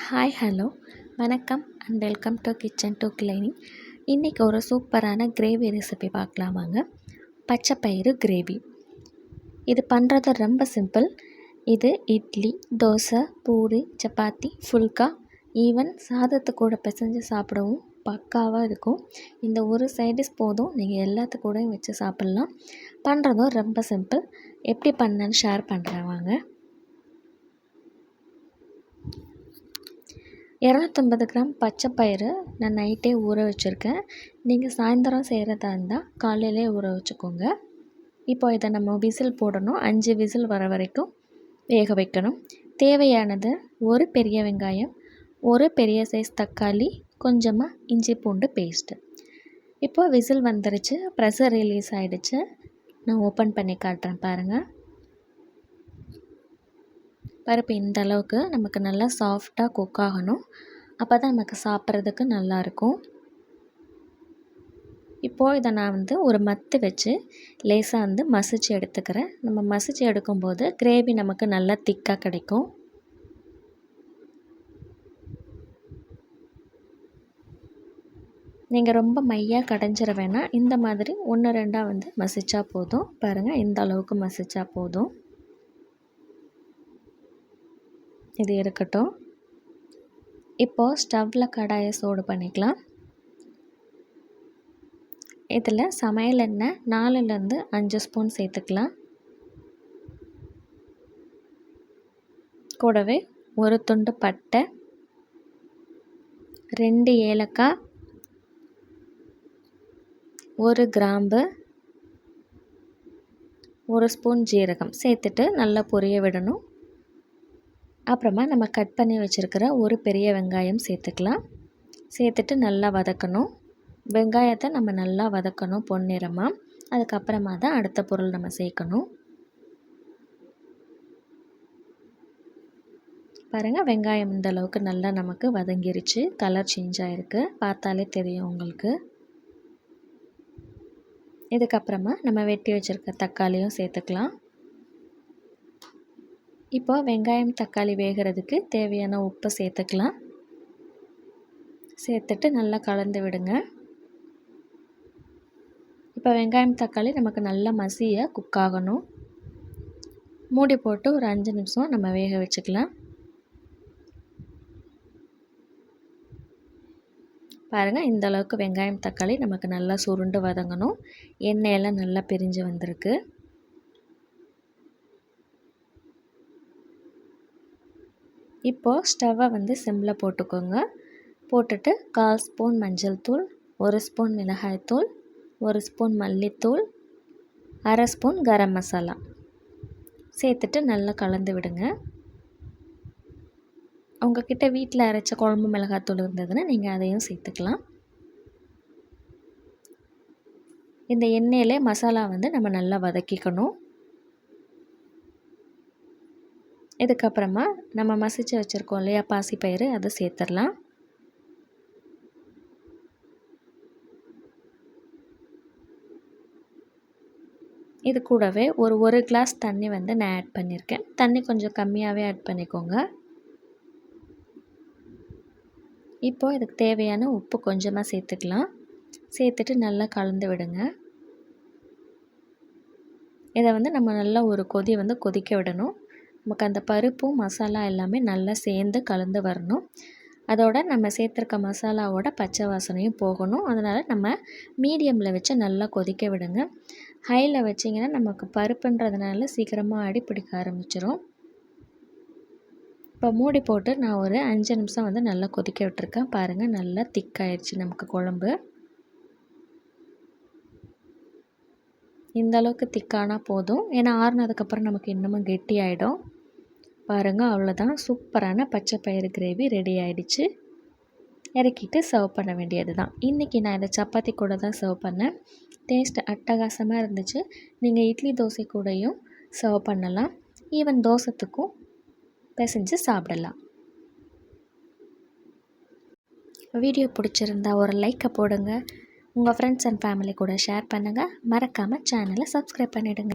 Hi hello வணக்கம் and welcome to kitchen to cleaning. இன்றைக்கி ஒரு சூப்பரான கிரேவி ரெசிபி பார்க்கலாம் வாங்க. பச்சைப்பயிறு கிரேவி. இது பண்ணுறது ரொம்ப சிம்பிள். இது இட்லி, தோசை, பூரி, சப்பாத்தி, ஃபுல்கா, ஈவன் சாதத்து கூட பிசைஞ்சு சாப்பிடவும் பக்காவாக இருக்கும். இந்த ஒரு சைடிஷ் போதும், நீங்கள் எல்லாத்து கூடயும் வச்சு சாப்பிட்லாம். பண்ணுறதும் ரொம்ப சிம்பிள். எப்படி பண்ணேன்னு ஷேர் பண்ணுறேன் வாங்க. 250 கிராம் பச்சைப்பயிறு நான் நைட்டே ஊற வச்சுருக்கேன். நீங்கள் சாயந்தரம் செய்கிறதா இருந்தால் காலையிலே ஊற வச்சுக்கோங்க. இப்போ இதை நம்ம விசில் போடணும். 5 விசில் வர வரைக்கும் வேக வைக்கணும். தேவையானது ஒரு பெரிய வெங்காயம், ஒரு பெரிய சைஸ் தக்காளி, கொஞ்சமாக இஞ்சி பூண்டு பேஸ்ட்டு. இப்போது விசில் வந்துருச்சு, ப்ரெஷர் ரிலீஸ் ஆகிடுச்சு. நான் ஓப்பன் பண்ணி காட்டுறேன் பாருங்கள். பருப்பு இந்த அளவுக்கு நமக்கு நல்லா சாஃப்டாக குக் ஆகணும். அப்போ தான் நமக்கு சாப்பிட்றதுக்கு நல்லாயிருக்கும். இப்போது இதை நான் ஒரு மத்து வச்சு லேசாக மசிச்சு எடுத்துக்கிறேன். நம்ம மசிச்சு எடுக்கும்போது கிரேவி நமக்கு நல்லா திக்காக கிடைக்கும். நீங்கள் ரொம்ப மையாக கடைஞ்சிட வேணாம். இந்த மாதிரி 1-2 மசிச்சா போதும். பாருங்கள், இந்த அளவுக்கு மசிச்சா போதும். இது இருக்கட்டும். இப்போது ஸ்டவ்வில் கடாயை சூடு பண்ணிக்கலாம். இதில் சமையல் எண்ணெய் 4லேருந்து 5 ஸ்பூன் சேர்த்துக்கலாம். கூடவே ஒரு துண்டு பட்டை, 2 ஏலக்காய், 1 கிராம்பு, 1 ஸ்பூன் ஜீரகம் சேர்த்துட்டு நல்லா பொரிய விடணும். அப்புறமா நம்ம கட் பண்ணி வச்சுருக்கிற ஒரு பெரிய வெங்காயம் சேர்த்துக்கலாம். சேர்த்துட்டு நல்லா வதக்கணும். வெங்காயத்தை நம்ம நல்லா வதக்கணும் பொன்னிறமாக. அதுக்கப்புறமா தான் அடுத்த பொருள் நம்ம சேர்க்கணும். பாருங்கள், வெங்காயம் இந்த அளவுக்கு நல்லா நமக்கு வதங்கிருச்சு. கலர் சேஞ்ச் ஆகிருக்கு, பார்த்தாலே தெரியும் உங்களுக்கு. இதுக்கப்புறமா நம்ம வெட்டி வச்சுருக்க தக்காளியும் சேர்த்துக்கலாம். இப்போ வெங்காயம் தக்காளி வேகிறதுக்கு தேவையான உப்பு சேர்த்துக்கலாம். சேர்த்துட்டு நல்லா கலந்து விடுங்க. இப்போ வெங்காயம் தக்காளி நமக்கு நல்லா மசிய குக் ஆகணும். மூடி போட்டு ஒரு 5 நிமிஷம் நம்ம வேக வச்சுக்கலாம். பாருங்கள், இந்த அளவுக்கு வெங்காயம் தக்காளி நமக்கு நல்லா சுருண்டு வதங்கணும். எண்ணெயெல்லாம் நல்லா பிரிஞ்சு வந்திருக்கு. இப்போது ஸ்டவ்வை சிம்மில் போட்டுக்கோங்க. போட்டுட்டு 1/4 ஸ்பூன் மஞ்சள் தூள், 1 ஸ்பூன் மிளகாய்த்தூள், 1 ஸ்பூன் மல்லித்தூள், 1/2 ஸ்பூன் கரம் மசாலா சேர்த்துட்டு நல்லா கலந்து விடுங்க. உங்கள்கிட்ட வீட்டில் அரைச்ச குழம்பு மிளகாய்த்தூள் இருந்ததுன்னா நீங்கள் அதையும் சேர்த்துக்கலாம். இந்த எண்ணெயிலே மசாலா நம்ம நல்லா வதக்கிக்கணும். இதுக்கப்புறமா நம்ம மசிச்சு வச்சுருக்கோம் இல்லையா பாசிப்பயிறு, அதை சேர்த்துடலாம். இது கூடவே ஒரு கிளாஸ் தண்ணி நான் ஆட் பண்ணியிருக்கேன். தண்ணி கொஞ்சம் கம்மியாகவே ஆட் பண்ணிக்கோங்க. இப்போது இதுக்கு தேவையான உப்பு கொஞ்சமாக சேர்த்துக்கலாம். சேர்த்துட்டு நல்லா கலந்து விடுங்க. இதை நம்ம நல்லா ஒரு கொதி கொதிக்க விடணும். நமக்கு அந்த பருப்பும் மசாலா எல்லாமே நல்லா சேர்ந்து கலந்து வரணும். அதோட நம்ம சேர்த்துருக்க மசாலாவோட பச்சை வாசனையும் போகணும். அதனால் நம்ம மீடியமில் வச்சு நல்லா கொதிக்க விடுங்க. ஹையில் வச்சிங்கன்னா நமக்கு பருப்புன்றதுனால சீக்கிரமாக அடி பிடிக்க ஆரம்பிச்சிடும். இப்போ மூடி போட்டு நான் ஒரு 5 நிமிஷம் நல்லா கொதிக்க விட்டுருக்கேன். பாருங்கள், நல்லா திக்காயிடுச்சு நமக்கு குழம்பு. இந்த அளவுக்கு திக்கானா போதும். ஏன்னா ஆறுனதுக்கப்புறம் நமக்கு இன்னமும் கெட்டி ஆகிடும். பாருங்கள், அவ்வளோதான். சூப்பரான பச்சைப்பயிறு கிரேவி ரெடி ஆகிடுச்சு. இறக்கிட்டு சர்வ் பண்ண வேண்டியது தான். இன்றைக்கி நான் இதை சப்பாத்தி கூட தான் சர்வ் பண்ணேன். டேஸ்ட் அட்டகாசமாக இருந்துச்சு. நீங்கள் இட்லி தோசை கூடயும் சர்வ் பண்ணலாம். ஈவன் தோசத்துக்கும் பிசைஞ்சு சாப்பிடலாம். வீடியோ பிடிச்சிருந்தா ஒரு லைக்கை போடுங்க. உங்கள் ஃப்ரெண்ட்ஸ் அண்ட் ஃபேமிலி கூட ஷேர் பண்ணுங்கள். மறக்காமல் சேனலை சப்ஸ்கிரைப் பண்ணிவிடுங்க.